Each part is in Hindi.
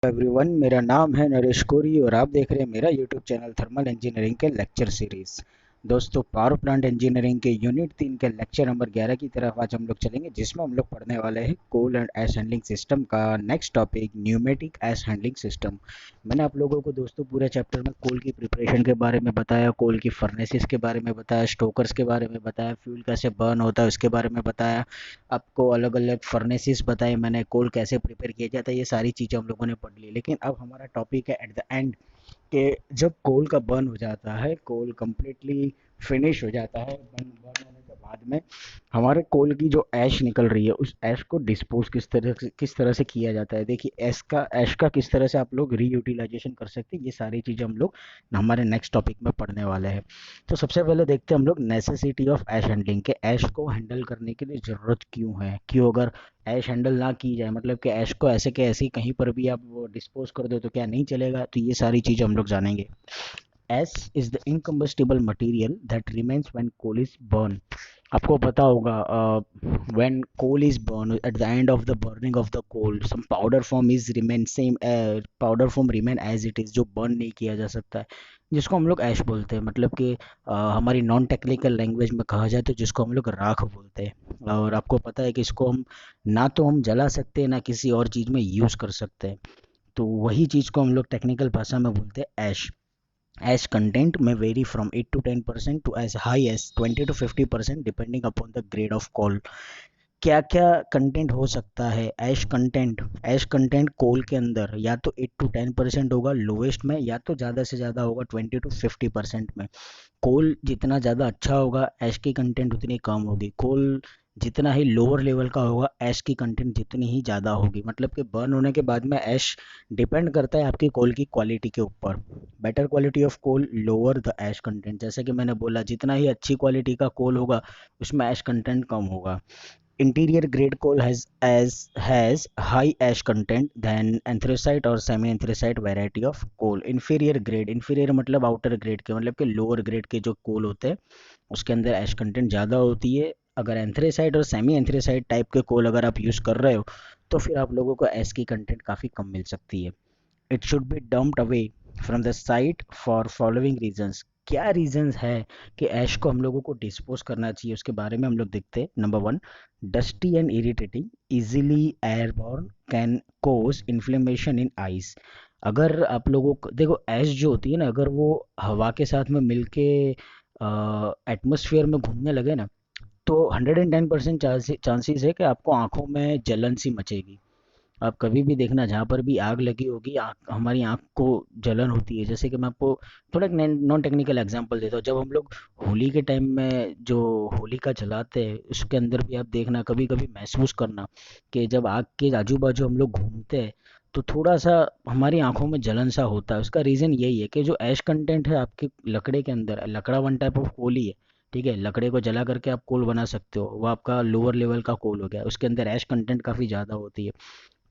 एवरीवन, मेरा नाम है नरेश कोरी और आप देख रहे हैं मेरा यूट्यूब चैनल थर्मल इंजीनियरिंग के लेक्चर सीरीज। दोस्तों, पावर प्लांट इंजीनियरिंग के यूनिट 3 के लेक्चर नंबर 11 की तरफ आज हम लोग चलेंगे, जिसमें हम लोग पढ़ने वाले हैं कोल एंड एश हैंडलिंग सिस्टम का नेक्स्ट टॉपिक न्यूमेटिक एश हैंडलिंग सिस्टम। मैंने आप लोगों को दोस्तों पूरे चैप्टर में कोल की प्रिपरेशन के बारे में बताया, कोल की फर्नेसेस के बारे में बताया, स्टोकर्स के बारे में बताया, फ्यूल कैसे बर्न होता है उसके बारे में बताया, आपको अलग अलग फर्नेसेस बताए मैंने, कोल कैसे प्रिपेयर किया जाता है, ये सारी चीज़ें हम लोगों ने पढ़ ली। लेकिन अब हमारा टॉपिक है एट द एंड कि जब कोल का बर्न हो जाता है, कोल कम्प्लीटली फिनिश हो जाता है, बर्न बर्न होने के बाद में हमारे कोल की जो ऐश निकल रही है, उस ऐश को डिस्पोज किस तरह से किया जाता है। देखिए, ऐश का किस तरह से आप लोग रीयूटिलाइजेशन कर सकते हैं, ये सारी चीज़ें हम लोग हमारे नेक्स्ट टॉपिक में पढ़ने वाले हैं। तो सबसे पहले देखते हैं हम लोग नेसेसिटी ऑफ ऐश हैंडलिंग के, ऐश को हैंडल करने के लिए ज़रूरत क्यों है, क्यों अगर ऐश हैंडल ना की जाए, मतलब कि ऐश को ऐसे के ऐसे ही कहीं पर भी आप वो डिस्पोज कर दो तो क्या नहीं चलेगा। तो ये सारी चीज़ें हम लोग जानेंगे। Ash is the incombustible material that remains when coal is burn. आपको पता होगा, when coal is burn, at the end of the burning of the coal some powder form is remain same, powder form remain as it is, जो बर्न नहीं किया जा सकता है, जिसको हम लोग ऐश बोलते हैं। मतलब कि हमारी नॉन टेक्निकल लैंग्वेज में कहा जाए तो जिसको हम लोग राख बोलते हैं। और आपको पता है कि इसको हम ना तो हम जला सकते हैं ना किसी और चीज़ में यूज़ कर सकते हैं। तो वही चीज़ को हम लोग टेक्निकल भाषा में बोलते हैं ऐश। Ash content may vary from 8 to 10% to as high as 20 to 50% depending upon the grade of coal। क्या क्या कंटेंट हो सकता है ऐश कंटेंट? ऐश कंटेंट कोल के अंदर या तो 8 to 10% होगा लोवेस्ट में, या तो ज़्यादा से ज़्यादा होगा 20 to 50% में। कोल जितना ज़्यादा अच्छा होगा ऐश की कंटेंट उतनी कम होगी। कोल जितना ही लोअर लेवल का होगा ऐश की कंटेंट जितनी ही ज़्यादा होगी। मतलब कि बर्न होने के बाद में ऐश डिपेंड करता है आपकी कोल की क्वालिटी के ऊपर। Better quality of coal lower the ash content. जैसे कि मैंने बोला, जितना ही अच्छी क्वालिटी का कोल होगा उसमें ऐश कंटेंट कम होगा। Interior grade coal has high ash content than anthracite और semi anthracite variety of coal। inferior मतलब outer grade के, मतलब कि lower grade के जो कोल होते हैं उसके अंदर एश कंटेंट ज़्यादा होती है। अगर एंथ्रेसाइट और सेमी एंथ्रेसाइट टाइप के कोल अगर आप यूज़ कर रहे हो तो फिर आप लोगों को एश की कंटेंट काफ़ी कम मिल सकती है। It should B dumped away from the site for following reasons. क्या रीजंस है कि ऐश को हम लोगों को डिस्पोज करना चाहिए, उसके बारे में हम लोग देखते हैं। Number one, dusty and irritating, easily airborne, can cause inflammation in eyes. अगर आप लोगों को देखो, ऐश जो होती है ना, अगर वो हवा के साथ में मिलके एटमोसफियर में घूमने लगे ना, तो 110% चांसेस है कि आपको आंखों में जलन सी मचेगी। आप कभी भी देखना, जहाँ पर भी आग लगी होगी, हमारी आँख को जलन होती है। जैसे कि मैं आपको थोड़ा एक नॉन टेक्निकल एग्जांपल देता हूँ। जब हम लोग होली के टाइम में जो होलिका जलाते हैं, उसके अंदर भी आप देखना, कभी कभी महसूस करना कि जब आग के आजू बाजू हम लोग घूमते हैं तो थोड़ा सा हमारी आंखों में जलन सा होता है। उसका रीज़न यही है कि जो ऐश कंटेंट है आपके लकड़े के अंदर, लकड़ा वन टाइप ऑफ कोल ही है, ठीक है। लकड़े को जला करके आप कोल बना सकते हो, वो आपका लोअर लेवल का कोल हो गया, उसके अंदर ऐश कंटेंट काफ़ी ज़्यादा होती है।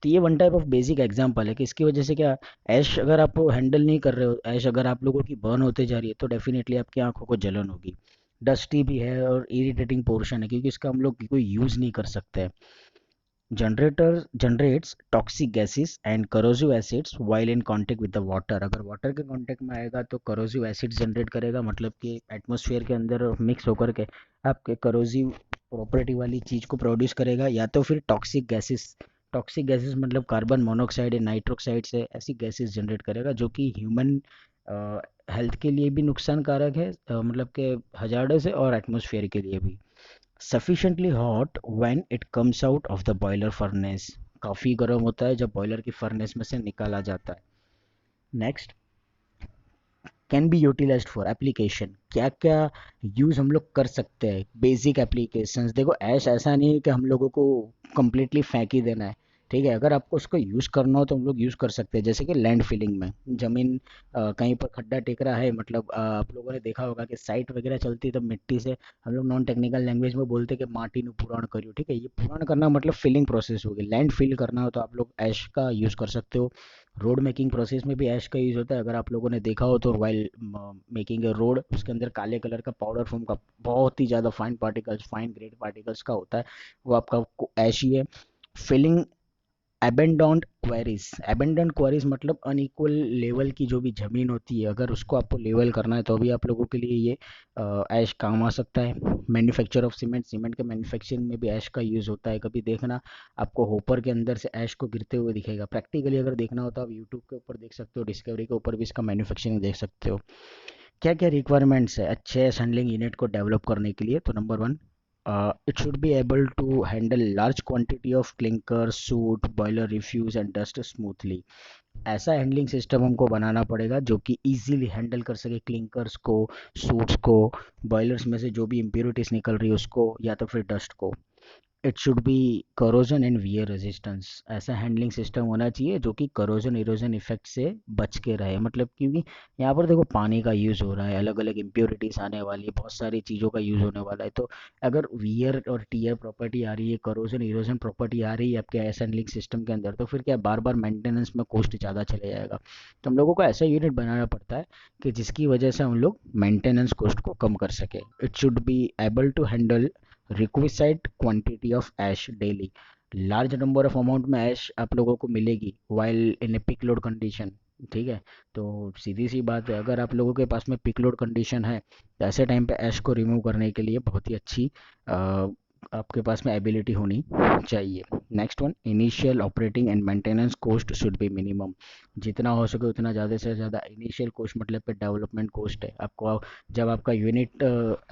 तो ये one type of basic example है कि इसकी वजह से क्या, ऐश अगर आप हैंडल नहीं कर रहे हो, ऐश अगर आप लोगों की बर्न होते जा रही है, तो डेफिनेटली आपकी आंखों को जलन होगी। डस्टी भी है और इरिटेटिंग पोर्शन है, क्योंकि इसका हम लोग कोई यूज़ नहीं कर सकते हैं। Generator generates toxic gases and corrosive acids while in contact with the water. अगर वाटर के कांटेक्ट में आएगा तो करोसिव एसिड्स जनरेट करेगा, मतलब कि एटमॉस्फेयर के अंदर मिक्स होकर के आपके करोसिव प्रॉपर्टी वाली चीज़ को प्रोड्यूस करेगा, या तो फिर टॉक्सिक गैसेस मतलब कार्बन मोनोऑक्साइड या नाइट्रोक्साइड से ऐसी गैसेस जनरेट करेगा जो कि ह्यूमन हेल्थ के लिए भी नुकसानकारक है, मतलब कि हजार्डस है, और एटमॉस्फेयर के लिए भी। sufficiently hot when it comes out of the boiler furnace। काफ़ी गर्म होता है जब बॉयलर की फर्नेस में से निकाला जाता है। Next, can be utilized for application. क्या क्या यूज़ हम लोग कर सकते हैं, बेसिक एप्लीकेशंस। देखो, ऐश ऐसा नहीं है कि हम लोगों को कंप्लीटली फेंक ही देना है, ठीक है। अगर आपको उसको यूज़ करना हो तो हम लोग यूज़ कर सकते हैं। जैसे कि लैंड फिलिंग में, ज़मीन कहीं पर खड्डा टेक रहा है, मतलब आप लोगों ने देखा होगा कि साइट वगैरह चलती है तो मिट्टी से, हम लोग नॉन टेक्निकल लैंग्वेज में बोलते हैं कि माटी नु पूरण करियो, ठीक है। ये पूरण करना मतलब फिलिंग प्रोसेस होगी। लैंड फिल करना हो तो आप लोग ऐश का यूज़ कर सकते हो। रोड मेकिंग प्रोसेस में भी ऐश का यूज़ होता है। अगर आप लोगों ने देखा हो तो वाइल मेकिंग ए रोड, उसके अंदर काले कलर का पाउडर फॉर्म का बहुत ही ज़्यादा fine particles, fine grade particles का होता है, वो आपका ऐश ही है। फिलिंग एबेंडोंड क्वेरीज मतलब अनइक्वल लेवल की जो भी ज़मीन होती है, अगर उसको आपको लेवल करना है तो भी आप लोगों के लिए ये ऐश काम आ सकता है। मैन्युफैक्चर ऑफ सीमेंट के मैन्युफैक्चरिंग में भी ऐश का यूज़ होता है। कभी देखना आपको होपर के अंदर से ऐश को गिरते हुए दिखेगा। प्रैक्टिकली अगर देखना हो तो आप यूट्यूब के ऊपर देख सकते हो, डिस्कवरी के ऊपर भी इसका मैन्युफैक्चरिंग देख सकते हो। क्या क्या रिक्वायरमेंट्स है अच्छे हैंडलिंग यूनिट को डेवलप करने के लिए? तो number one, it should be able to handle large quantity of clinker, soot, boiler refuse and dust smoothly। ऐसा हैंडलिंग सिस्टम हमको बनाना पड़ेगा जो कि इजीली हैंडल कर सके क्लिंकर्स को, सूट्स को, बॉयलर्स में से जो भी इम्प्योरिटीज निकल रही है उसको, या तो फिर डस्ट को। It should B corrosion and wear resistance. ऐसा हैंडलिंग सिस्टम होना चाहिए जो कि करोजन इरोजन इफेक्ट से बच के रहे। मतलब क्योंकि यहाँ पर देखो पानी का यूज़ हो रहा है, अलग अलग इम्प्योरिटीज आने वाली है, बहुत सारी चीज़ों का यूज़ होने वाला है। तो अगर वियर और टीयर प्रॉपर्टी आ रही है, करोजन इरोजन प्रॉपर्टी आ रही है आपके ऐसा हैंडलिंग सिस्टम के अंदर, तो फिर क्या बार बार मेंटेनेंस में कॉस्ट ज़्यादा चले जाएगा। तो हम लोगों को ऐसा यूनिट बनाना पड़ता है कि जिसकी वजह से हम लोग मेंटेनेंस कॉस्ट को कम कर सके। It should be able to handle requisite quantity of ash daily. Large number of amount में ऐश आप लोगों को मिलेगी while in a peak load condition. ठीक है, तो सीधी सी बात है, अगर आप लोगों के पास में पिक लोड कंडीशन है तो ऐसे टाइम पे ऐश को रिमूव करने के लिए बहुत ही अच्छी आपके पास में एबिलिटी होनी चाहिए। Next one, initial operating and maintenance cost should be minimum. जितना हो सके उतना ज़्यादा से ज़्यादा इनिशियल कॉस्ट मतलब कि डेवलपमेंट कॉस्ट है आपको, जब आपका यूनिट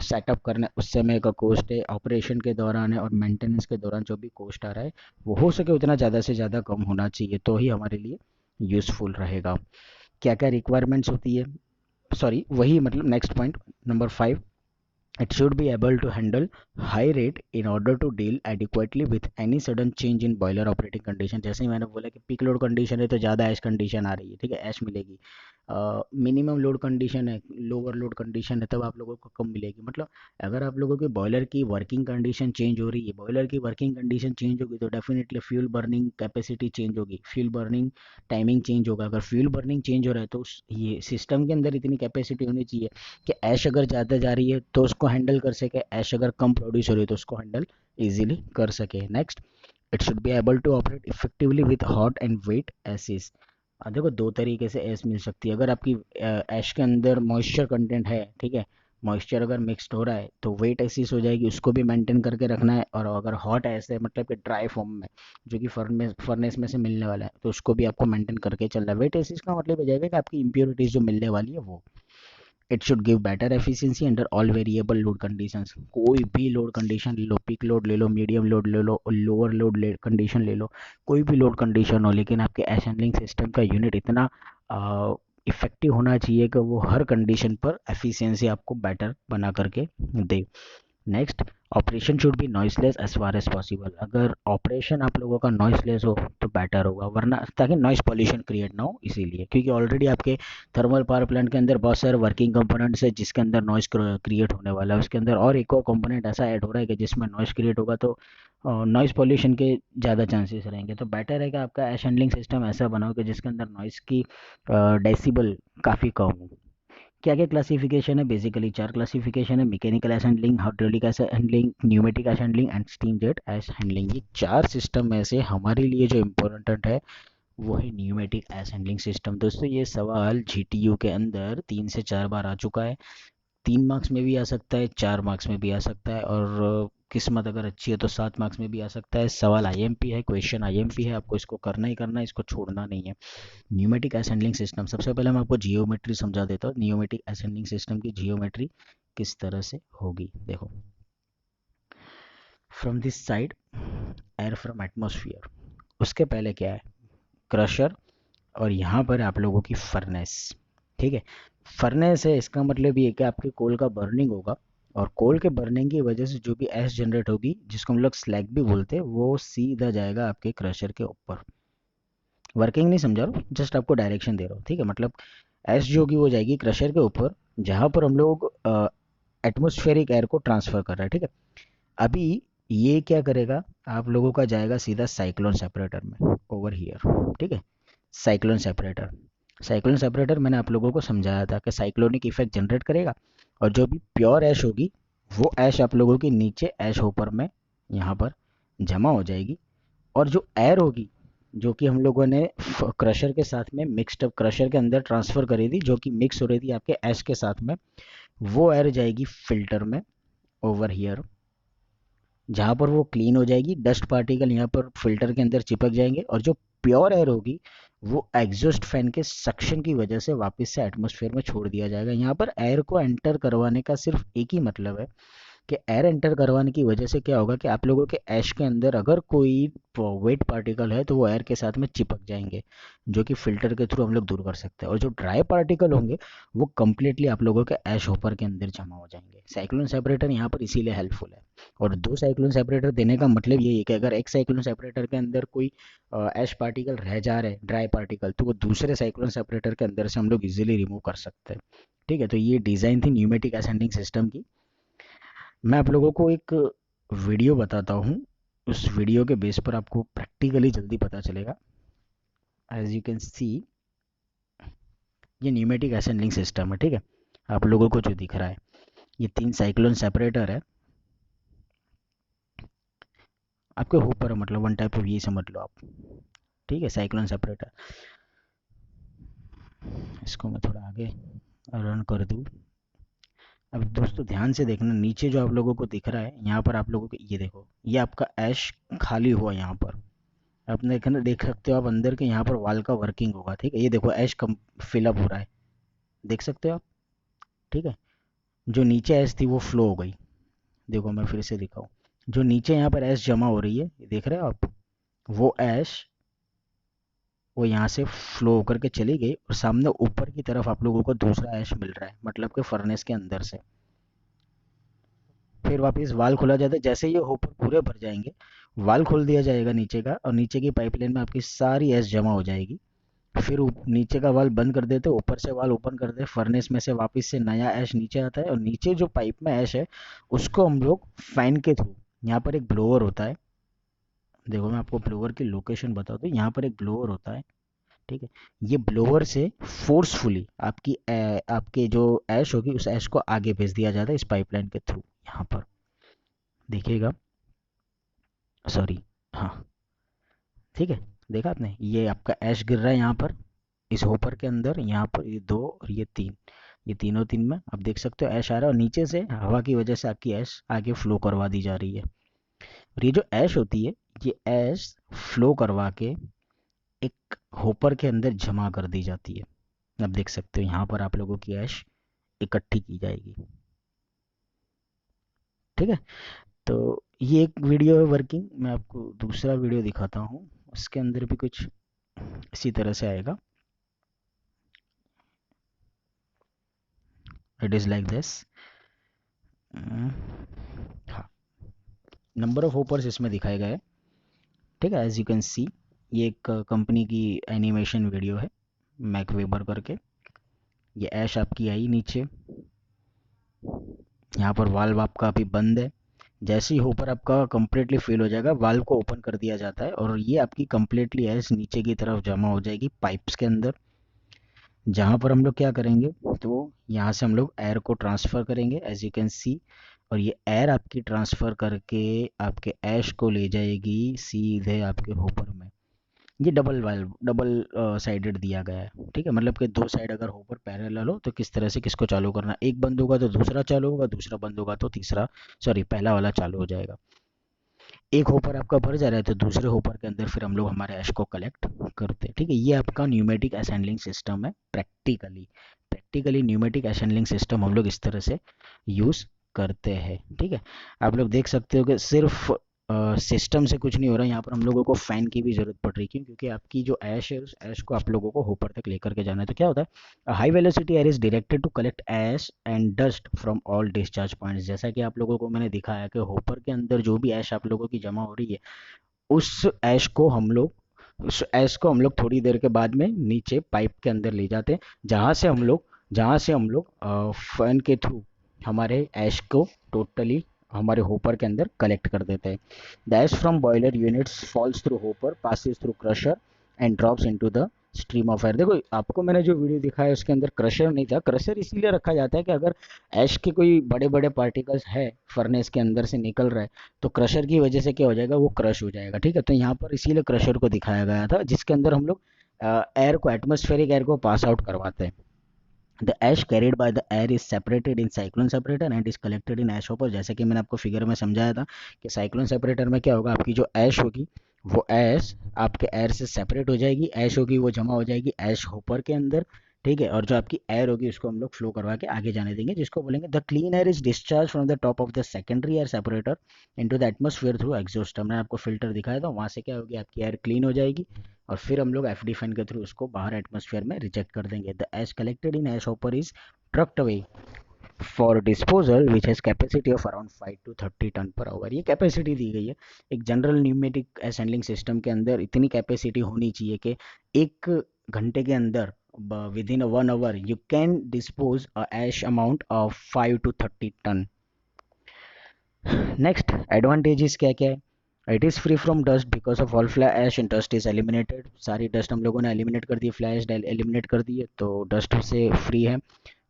सेटअप करना है उस समय का कॉस्ट है, ऑपरेशन के दौरान है, और मेंटेनेंस के दौरान जो भी कॉस्ट आ रहा है वो हो सके उतना ज़्यादा से ज़्यादा कम होना चाहिए, तो ही हमारे लिए यूज़फुल रहेगा। क्या क्या रिक्वायरमेंट्स होती है, सॉरी वही मतलब next point number 5, it should be able to handle high rate in order to deal adequately with any sudden change in boiler operating condition। जैसे ही मैंने बोला कि पीक लोड कंडीशन है तो ज़्यादा ऐश कंडीशन आ रही है, ठीक है, ऐश मिलेगी। मिनिमम लोड कंडीशन है, लोअर लोड कंडीशन है, तब आप लोगों को कम मिलेगी। मतलब अगर आप लोगों के बॉयलर की वर्किंग कंडीशन चेंज हो रही है, बॉयलर की वर्किंग कंडीशन चेंज होगी तो definitely fuel burning capacity change होगी, फ्यूल बर्निंग टाइमिंग चेंज होगा। अगर फ्यूल बर्निंग चेंज हो रहा है तो ये सिस्टम के अंदर इतनी कैपेसिटी होनी चाहिए कि ऐश अगर ज़्यादा जा रही है तो उसको हैंडल कर सके, ऐश अगर कम प्रोड्यूस हो रही है तो उसको हैंडल इजीली कर सके। Next, it should be able to operate effectively with hot and wet ashes. देखो दो तरीके से ऐश मिल सकती है। अगर आपकी ऐश के अंदर मॉइस्चर कंटेंट है, ठीक है, मॉइस्चर अगर मिक्सड हो रहा है तो वेट एसिस हो जाएगी, उसको भी मेंटेन करके रखना है। और अगर हॉट ऐश है मतलब कि ड्राई फॉर्म में जो कि फर्नेस में से मिलने वाला है तो उसको भी आपको मेंटेन करके चलना है। वेट एसिस का मतलब हो जाएगा कि आपकी इंप्योरिटीज जो मिलने वाली है वो। It should give better efficiency under all variable load conditions. कोई भी लोड कंडीशन ले लो, पिक लोड ले लो, मीडियम लोड ले लो, लोअर लोड कंडीशन ले लो, कोई भी लोड कंडीशन हो, लेकिन आपके एश हैंडलिंग सिस्टम का यूनिट इतना इफेक्टिव होना चाहिए कि वो हर कंडीशन पर एफिशिएंसी आपको बेटर बना करके दे। Next, operation should be noiseless as far as possible. अगर ऑपरेशन आप लोगों का नॉइसलेस हो तो बेटर होगा, वरना ताकि नॉइस पॉल्यूशन क्रिएट ना हो, इसीलिए क्योंकि ऑलरेडी आपके थर्मल पावर प्लांट के अंदर बहुत सारे वर्किंग कंपोनेंट्स है जिसके अंदर नॉइस क्रिएट होने वाला है। उसके अंदर और एक और कंपोनेंट ऐसा ऐड हो रहा है कि जिसमें नॉइस क्रिएट होगा तो नॉइस पॉल्यूशन के ज़्यादा चांसेस रहेंगे। तो बेटर है कि आपका एश हैंडलिंग सिस्टम ऐसा बनाओ कि जिसके अंदर नॉइस की डेसिबल काफ़ी कम हो। क्या क्या क्लासिफिकेशन है? बेसिकली चार क्लासिफिकेशन है: mechanical S handling, hydraulic S handling, pneumatic ash handling and steam jet S handling. ये चार सिस्टम में से हमारे लिए जो इम्पोर्टेंट है वो है न्यूमेटिक एस हैंडलिंग सिस्टम। दोस्तों ये सवाल जीटीयू के अंदर 3 से 4 बार आ चुका है। 3 मार्क्स में भी आ सकता है, 4 मार्क्स में भी आ सकता है, और किस्मत अगर अच्छी है तो 7 मार्क्स में भी आ सकता है। सवाल आईएमपी है, क्वेश्चन आईएमपी है, आपको इसको करना ही करना है, इसको छोड़ना नहीं है। न्यूमेटिक एस हैंडलिंग सिस्टम, सबसे पहले मैं आपको जियोमेट्री समझा देता हूँ। न्यूमेटिक एस हैंडलिंग सिस्टम की जियोमेट्री किस तरह से होगी, देखो। From this side air from atmosphere, उसके पहले क्या है? क्रशर, और यहाँ पर आप लोगों की फर्नेस। ठीक है, फर्नेस है, इसका मतलब ये है कि आपके कोल का बर्निंग होगा, और कोल के बर्निंग की वजह से जो भी एश जनरेट होगी, जिसको हम लोग स्लैग भी बोलते हैं, वो सीधा जाएगा आपके क्रशर के ऊपर। वर्किंग नहीं समझा रहा हूँ, जस्ट आपको डायरेक्शन दे रहा हूँ। ठीक है, मतलब एस जो होगी वो जाएगी क्रशर के ऊपर, जहाँ पर हम लोग एटमोस्फेरिक एयर को ट्रांसफर कर रहे हैं। ठीक है, अभी ये क्या करेगा, आप लोगों का जाएगा सीधा साइक्लोन सेपरेटर में, ओवर हियर। ठीक है, साइक्लोन सेपरेटर। साइक्लोन सेपरेटर मैंने आप लोगों को समझाया था कि साइक्लोनिक इफेक्ट जनरेट करेगा, और जो भी प्योर ऐश होगी वो ऐश आप लोगों की नीचे ऐश होपर में यहाँ पर जमा हो जाएगी, और जो एयर होगी जो कि हम लोगों ने क्रशर के साथ में मिक्स्ड अप क्रशर के अंदर ट्रांसफ़र करी थी, जो कि मिक्स हो रही थी आपके ऐश के साथ में। वो एयर जाएगी फिल्टर में, ओवर हियर, जहाँ पर वो क्लीन हो जाएगी। डस्ट पार्टिकल यहाँ पर फिल्टर के अंदर चिपक जाएंगे, और जो प्योर एयर होगी वो एग्जॉस्ट फैन के सक्शन की वजह से वापस से एटमॉस्फेयर में छोड़ दिया जाएगा। यहाँ पर एयर को एंटर करवाने का सिर्फ एक ही मतलब है कि एयर एंटर करवाने की वजह से क्या होगा कि आप लोगों के ऐश के अंदर अगर कोई वेट पार्टिकल है तो वो एयर के साथ में चिपक जाएंगे, जो कि फिल्टर के थ्रू हम लोग दूर कर सकते हैं। और जो ड्राई पार्टिकल होंगे वो कम्प्लीटली आप लोगों के ऐश होपर के अंदर जमा हो जाएंगे। साइक्लोन सेपरेटर यहाँ पर इसीलिए हेल्पफुल है। और दो साइक्लोन सेपरेटर देने का मतलब यही है कि अगर एक साइक्लोन सेपरेटर के अंदर कोई ऐश पार्टिकल रह जा रहे हैं, ड्राई पार्टिकल, तो वो दूसरे साइक्लोन सेपरेटर के अंदर से हम लोग इजीली रिमूव कर सकते हैं। ठीक है, तो ये डिज़ाइन थी न्यूमेटिक असेंडिंग सिस्टम की। मैं आप लोगों को एक वीडियो बताता हूँ, उस वीडियो के बेस पर आपको प्रैक्टिकली जल्दी पता चलेगा। एज यू कैन सी, ये न्यूमेटिक असेंबलिंग सिस्टम है। ठीक है, आप लोगों को जो दिख रहा है ये 3 साइक्लोन सेपरेटर है। आपके ऊपर मतलब वन टाइप ऑफ ये समझ लो आप। ठीक है, साइक्लोन सेपरेटर। इसको मैं थोड़ा आगे रन कर दूँ। अब दोस्तों ध्यान से देखना, नीचे जो आप लोगों को दिख रहा है यहाँ पर आप लोगों को ये देखो, ये आपका ऐश खाली हुआ यहाँ पर। आप देखना, देख सकते हो आप अंदर के यहाँ पर वाल का वर्किंग होगा। ठीक है, ये देखो ऐश कम फिलअप हो रहा है, देख सकते हो आप। ठीक है, जो नीचे ऐश थी वो फ्लो हो गई। देखो मैं फिर से दिखाऊं, जो नीचे यहाँ पर ऐश जमा हो रही है, ये देख रहे हो आप, वो ऐश वो यहाँ से फ्लो होकर के चली गई, और सामने ऊपर की तरफ आप लोगों को दूसरा ऐश मिल रहा है, मतलब कि फर्नेस के अंदर से। फिर वापस वाल खोला जाता है, जैसे ये होपर पूरे भर जाएंगे वाल खोल दिया जाएगा नीचे का, और नीचे की पाइपलाइन में आपकी सारी ऐश जमा हो जाएगी। फिर नीचे का वाल बंद कर देते, ऊपर से वाल ओपन कर दे, फर्नेस में से वापस से नया ऐश नीचे आता है, और नीचे जो पाइप में ऐश है उसको हम लोग फैन के थ्रू, यहाँ पर एक ब्लोअर होता है। देखो मैं आपको ब्लोअर की लोकेशन बता दूँ, यहाँ पर एक ब्लोअर होता है। ठीक है, ये ब्लोअर से फोर्सफुली आपके जो ऐश होगी उस ऐश को आगे भेज दिया जाता है इस पाइपलाइन के थ्रू। यहाँ पर देखिएगा, सॉरी, हाँ, ठीक है, देखा आपने, ये आपका ऐश गिर रहा है यहाँ पर इस होपर के अंदर, यहाँ पर ये दो और ये तीन, ये तीनों तीन में आप देख सकते हो ऐश आ रहा है, और नीचे से हवा की वजह से आपकी ऐश आगे फ्लो करवा दी जा रही है। और ये जो ऐश होती है, ये ऐश फ्लो करवा के एक होपर के अंदर जमा कर दी जाती है। आप देख सकते हो यहाँ पर आप लोगों की ऐश इकट्ठी की जाएगी। ठीक है, तो ये एक वीडियो है वर्किंग। मैं आपको दूसरा वीडियो दिखाता हूँ, उसके अंदर भी कुछ इसी तरह से आएगा। It is like this. हाँ, नंबर ऑफ होपर्स इसमें दिखाए गए हैं। ठीक है, एज यू कैन सी, ये एक कंपनी की एनिमेशन वीडियो है, मैक वेबर करके। ये ऐश आपकी आई नीचे, यहाँ पर वाल्व आपका अभी बंद है। जैसे ही होपर आपका कंप्लीटली फिल हो जाएगा, वाल्व को ओपन कर दिया जाता है, और ये आपकी कंप्लीटली ऐश नीचे की तरफ जमा हो जाएगी पाइप्स के अंदर। जहाँ पर हम लोग क्या करेंगे, तो यहाँ से हम लोग एयर को ट्रांसफ़र करेंगे, एज यू कैन सी। और ये एयर आपकी ट्रांसफ़र करके आपके ऐश को ले जाएगी सीधे आपके होपर में। ये डबल वाल्व, डबल साइडेड दिया गया है। ठीक है, मतलब कि दो साइड अगर होपर पैरेलल हो तो किस तरह से किसको चालू करना, एक बंद होगा तो दूसरा चालू होगा, दूसरा बंद होगा तो तीसरा, सॉरी, पहला वाला चालू हो जाएगा। एक होपर आपका भर जा रहा है तो दूसरे होपर के अंदर फिर हम लोग हमारे ऐश को कलेक्ट करते हैं। ठीक है, ये आपका न्यूमेटिक असेंबलिंग सिस्टम है। प्रैक्टिकली न्यूमेटिक असेंबलिंग सिस्टम हम लोग इस तरह से यूज़ करते हैं। ठीक है, आप लोग देख सकते हो कि सिर्फ सिस्टम से कुछ नहीं हो रहा है, यहाँ पर हम लोगों को फ़ैन की भी ज़रूरत पड़ रही है। क्यों? क्योंकि आपकी जो ऐश है उस ऐश को आप लोगों को होपर तक लेकर के जाना है। तो क्या होता है, high velocity air is directed to collect ash and dust from all discharge points. जैसा कि आप लोगों को मैंने दिखाया कि होपर के अंदर जो भी ऐश आप लोगों की जमा हो रही है, उस ऐश को हम लोग थोड़ी देर के बाद में नीचे पाइप के अंदर ले जाते हैं, जहाँ से हम लोग फैन के थ्रू हमारे ऐश को टोटली हमारे होपर के अंदर कलेक्ट कर देते हैं। The ash from boiler units falls through hopper, passes through crusher and drops into the stream of air. देखो आपको मैंने जो वीडियो दिखाया उसके अंदर क्रशर नहीं था। क्रशर इसीलिए रखा जाता है कि अगर ऐश के कोई बड़े बड़े पार्टिकल्स है फर्नेस के अंदर से निकल रहा है तो क्रशर की वजह से क्या हो जाएगा, वो क्रश हो जाएगा। ठीक है, तो यहाँ पर इसीलिए क्रशर को दिखाया गया था जिसके अंदर हम लोग एयर को, एटमॉस्फेरिक एयर को पास आउट करवाते हैं। The ash carried by the air is separated in cyclone separator and is collected in ash hopper. जैसे कि मैंने आपको फिगर में समझाया था कि साइक्लोन सेपरेटर में क्या होगा, आपकी जो ऐश होगी वो ऐश आपके एयर से सेपरेट हो जाएगी, ऐश होगी वो जमा हो जाएगी ऐश होपर के अंदर। ठीक है, और जो आपकी एयर होगी उसको हम लोग फ्लो करवा के आगे जाने देंगे, जिसको बोलेंगे the clean air is discharge from the top of the secondary air separator into the atmosphere through exhaust. हमने आपको फिल्टर दिखाया था, वहां से क्या होगी, आपकी एयर क्लीन हो जाएगी और फिर हम लोग एफ डी फैन के थ्रू उसको बाहर एटमॉस्फेयर में रिजेक्ट कर देंगे। The ash collected in ash hopper is trucked away for disposal which has capacity of around 5 to 30 ton per hour. ये कैपेसिटी दी गई है। एक general pneumatic ash handling system के अंदर इतनी कैपेसिटी होनी चाहिए कि एक घंटे के अंदर within 1 hour you can dispose a ash amount of 5 to 30 ton. Next advantages क्या क्या है, it is free from dust because of all fly ash and dust is eliminated. सारी डस्ट हम लोगों ने एलिमिनेट कर दी, फ्लाई ऐश एलिमिनेट कर दी है तो डस्ट से फ्री है।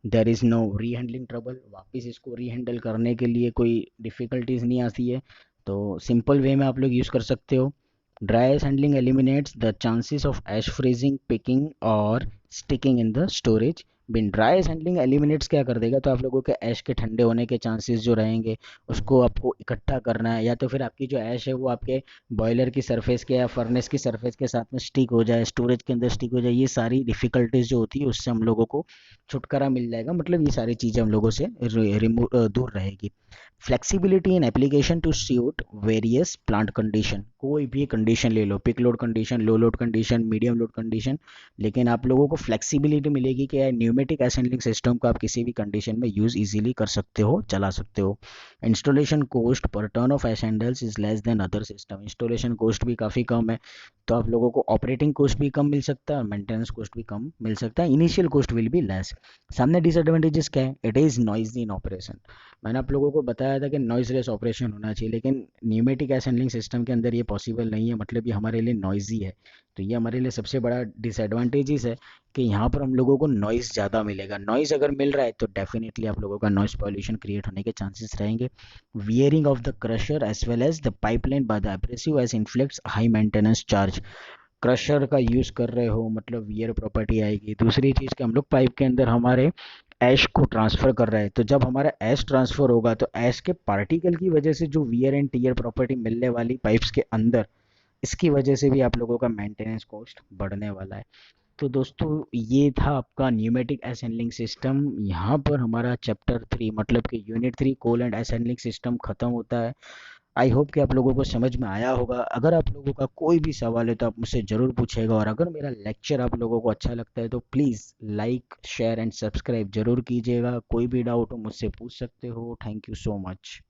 देर इज़ नो री हैंडलिंग ट्रबल, वापस इसको री हैंडल करने के लिए कोई डिफ़िकल्टीज नहीं आती है, तो सिंपल वे में आप लोग यूज़ कर सकते हो। Dry ash handling eliminates the chances of ash freezing, picking और sticking in the storage bin. Dry ash handling eliminates क्या कर देगा, तो आप लोगों के ऐश के ठंडे होने के चांसेस जो रहेंगे उसको आपको इकट्ठा करना है, या तो फिर आपकी जो ऐश है वो आपके बॉयलर की सरफेस के या फर्नेस की सरफेस के साथ में स्टिक हो जाए, स्टोरेज के अंदर स्टिक हो जाए, ये सारी डिफिकल्टीज जो होती है उससे हम लोगों को छुटकारा मिल जाएगा। मतलब ये सारी चीज़ें हम लोगों से दूर रहेगी। Flexibility in application to suit various plant condition, कोई भी कंडीशन ले लो, peak load condition, low load condition, medium load condition, लेकिन आप लोगों को फ्लेक्सिबिलिटी मिलेगी कि न्यूमेटिक असेंबलिंग सिस्टम को आप किसी भी कंडीशन में यूज़ इजीली कर सकते हो, चला सकते हो। Installation cost per ton of ash handled is less than other system, installation cost भी काफ़ी कम है, तो आप लोगों को ऑपरेटिंग कॉस्ट भी कम मिल सकता है और मेंटेनेंस कॉस्ट भी कम मिल सकता है, initial cost will be less. सामने डिसएडवांटेजेस क्या है, it is noisy in operation. मैंने आप लोगों को बताया था कि नॉइज लेस ऑपरेशन होना चाहिए, लेकिन न्यूमेटिक हैंडलिंग सिस्टम के अंदर ये पॉसिबल नहीं है, मतलब ये हमारे लिए नॉइजी है। तो ये हमारे लिए सबसे बड़ा डिसएडवांटेजेस है कि यहाँ पर हम लोगों को नॉइज़ ज़्यादा मिलेगा। नॉइज़ अगर मिल रहा है तो डेफिनेटली आप लोगों का नॉइज़ पॉल्यूशन क्रिएट होने के चांसेस रहेंगे। Wearing of the crusher as well as the pipeline by the abrasive ash inflicts high maintenance charge. Crusher का यूज़ कर रहे हो मतलब वियर प्रॉपर्टी आएगी। दूसरी चीज़ कि हम लोग पाइप के अंदर हमारे ऐश को ट्रांसफ़र कर रहे हैं, तो जब हमारा ऐश ट्रांसफ़र होगा तो ऐश के पार्टिकल की वजह से जो वियर एंड टीयर प्रॉपर्टी मिलने वाली पाइप्स के अंदर, इसकी वजह से भी आप लोगों का मेंटेनेंस कॉस्ट बढ़ने वाला है। तो दोस्तों ये था आपका न्यूमेटिक एस हैंडलिंग सिस्टम। यहाँ पर हमारा चैप्टर 3 मतलब कि unit 3 coal and ash handling system खत्म होता है। आई होप कि आप लोगों को समझ में आया होगा। अगर आप लोगों का कोई भी सवाल है तो आप मुझसे ज़रूर पूछेगा, और अगर मेरा लेक्चर आप लोगों को अच्छा लगता है तो please like share and subscribe ज़रूर कीजिएगा। कोई भी डाउट हो मुझसे पूछ सकते हो। Thank you so much.